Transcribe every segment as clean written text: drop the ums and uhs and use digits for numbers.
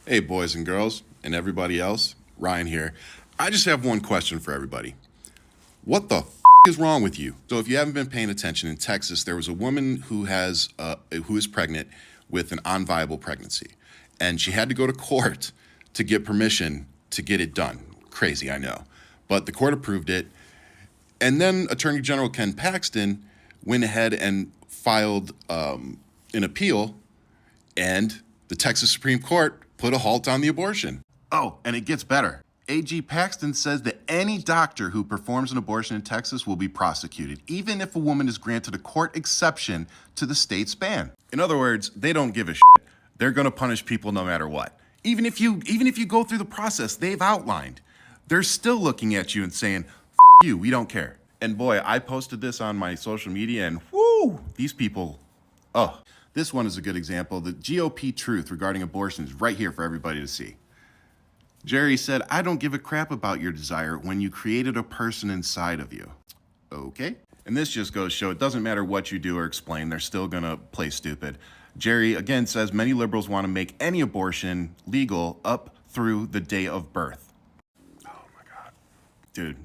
Hey, boys and girls, and everybody else. Ryan here. I just have one question for everybody. What the is wrong with you? So, if you haven't been paying attention, in Texas, there was a woman who is pregnant with an unviable pregnancy, and she had to go to court to get permission to get it done. Crazy, I know, but the court approved it, and then Attorney General Ken Paxton went ahead and filed an appeal, and the Texas Supreme Court put a halt on the abortion. Oh, and it gets better. AG Paxton says that any doctor who performs an abortion in Texas will be prosecuted, even if a woman is granted a court exception to the state's ban. In other words, they don't give a shit. They're going to punish people no matter what. Even if you go through the process they've outlined, they're still looking at you and saying, "F you, we don't care." And boy, I posted this on my social media, and whoo, these people, oh. This one is a good example. The GOP truth regarding abortion is right here for everybody to see. Jerry said, "I don't give a crap about your desire when you created a person inside of you." Okay. And this just goes to show it doesn't matter what you do or explain, they're still going to play stupid. Jerry again says many liberals want to make any abortion legal up through the day of birth. Oh my God. Dude,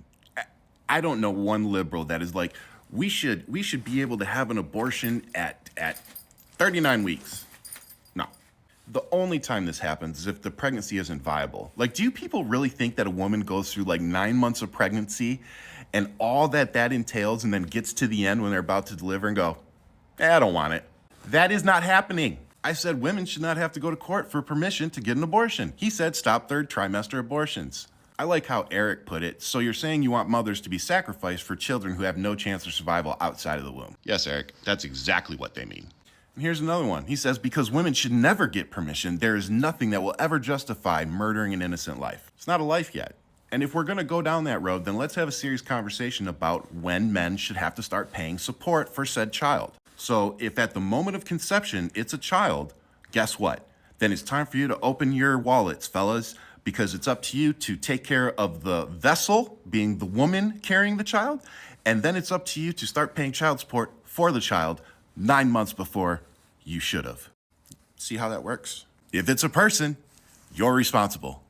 I don't know one liberal that is like, we should be able to have an abortion at 39 weeks. No. The only time this happens is if the pregnancy isn't viable. Like, do you people really think that a woman goes through like 9 months of pregnancy and all that entails and then gets to the end when they're about to deliver and go, I don't want it? That is not happening. I said women should not have to go to court for permission to get an abortion. He said stop third trimester abortions. I like how Eric put it. So you're saying you want mothers to be sacrificed for children who have no chance of survival outside of the womb. Yes, Eric, that's exactly what they mean. And here's another one. He says, because women should never get permission, there is nothing that will ever justify murdering an innocent life. It's not a life yet. And if we're going to go down that road, then let's have a serious conversation about when men should have to start paying support for said child. So if at the moment of conception, it's a child, guess what? Then it's time for you to open your wallets, fellas, because it's up to you to take care of the vessel, being the woman carrying the child, and then it's up to you to start paying child support for the child 9 months before you should have. See how that works? If it's a person, you're responsible.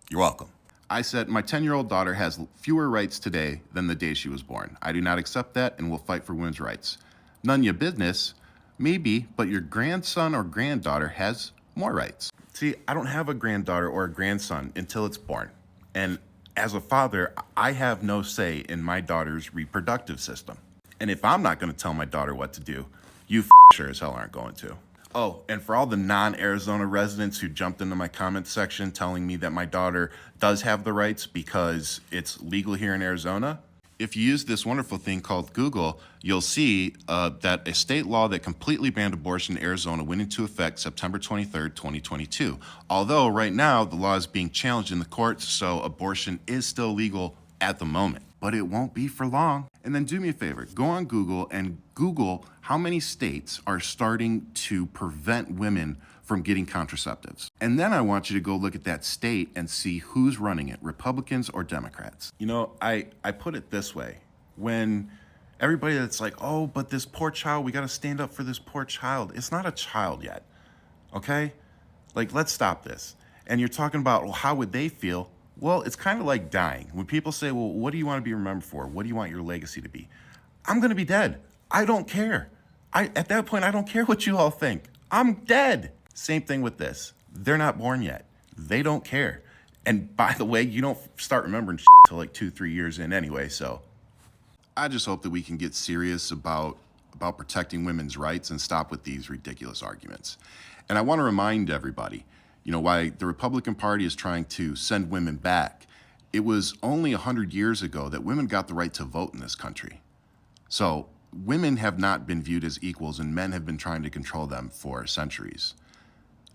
You're welcome. I said my 10-year-old daughter has fewer rights today than the day she was born. I do not accept that and will fight for women's rights. None of your business, maybe, but your grandson or granddaughter has more rights. See, I don't have a granddaughter or a grandson until it's born. And as a father, I have no say in my daughter's reproductive system. And if I'm not going to tell my daughter what to do, you sure as hell aren't going to. Oh, and for all the non-Arizona residents who jumped into my comment section telling me that my daughter does have the rights because it's legal here in Arizona, if you use this wonderful thing called Google, you'll see that a state law that completely banned abortion in Arizona went into effect September 23rd, 2022. Although right now the law is being challenged in the courts, so abortion is still legal at the moment. But it won't be for long. And then do me a favor, go on Google and Google how many states are starting to prevent women from getting contraceptives. And then I want you to go look at that state and see who's running it, Republicans or Democrats. You know, I put it this way. When everybody that's like, oh, but this poor child, we got to stand up for this poor child. It's not a child yet, okay? Like, let's stop this. And you're talking about, well, how would they feel? Well, it's kind of like dying. When people say, well, what do you want to be remembered for? What do you want your legacy to be? I'm going to be dead. I don't care. At that point, I don't care what you all think. I'm dead. Same thing with this. They're not born yet. They don't care. And by the way, you don't start remembering till like 2-3 years in anyway, so. I just hope that we can get serious about protecting women's rights and stop with these ridiculous arguments. And I want to remind everybody, you know, why the Republican Party is trying to send women back. It was only 100 years ago that women got the right to vote in this country. So women have not been viewed as equals and men have been trying to control them for centuries.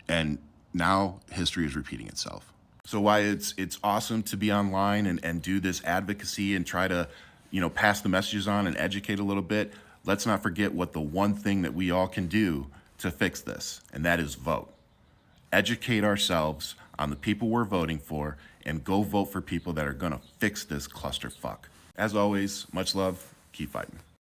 And now history is repeating itself. So why it's awesome to be online and do this advocacy and try to, you know, pass the messages on and educate a little bit. Let's not forget what the one thing that we all can do to fix this, and that is vote. Educate ourselves on the people we're voting for and go vote for people that are going to fix this clusterfuck. As always, much love. Keep fighting.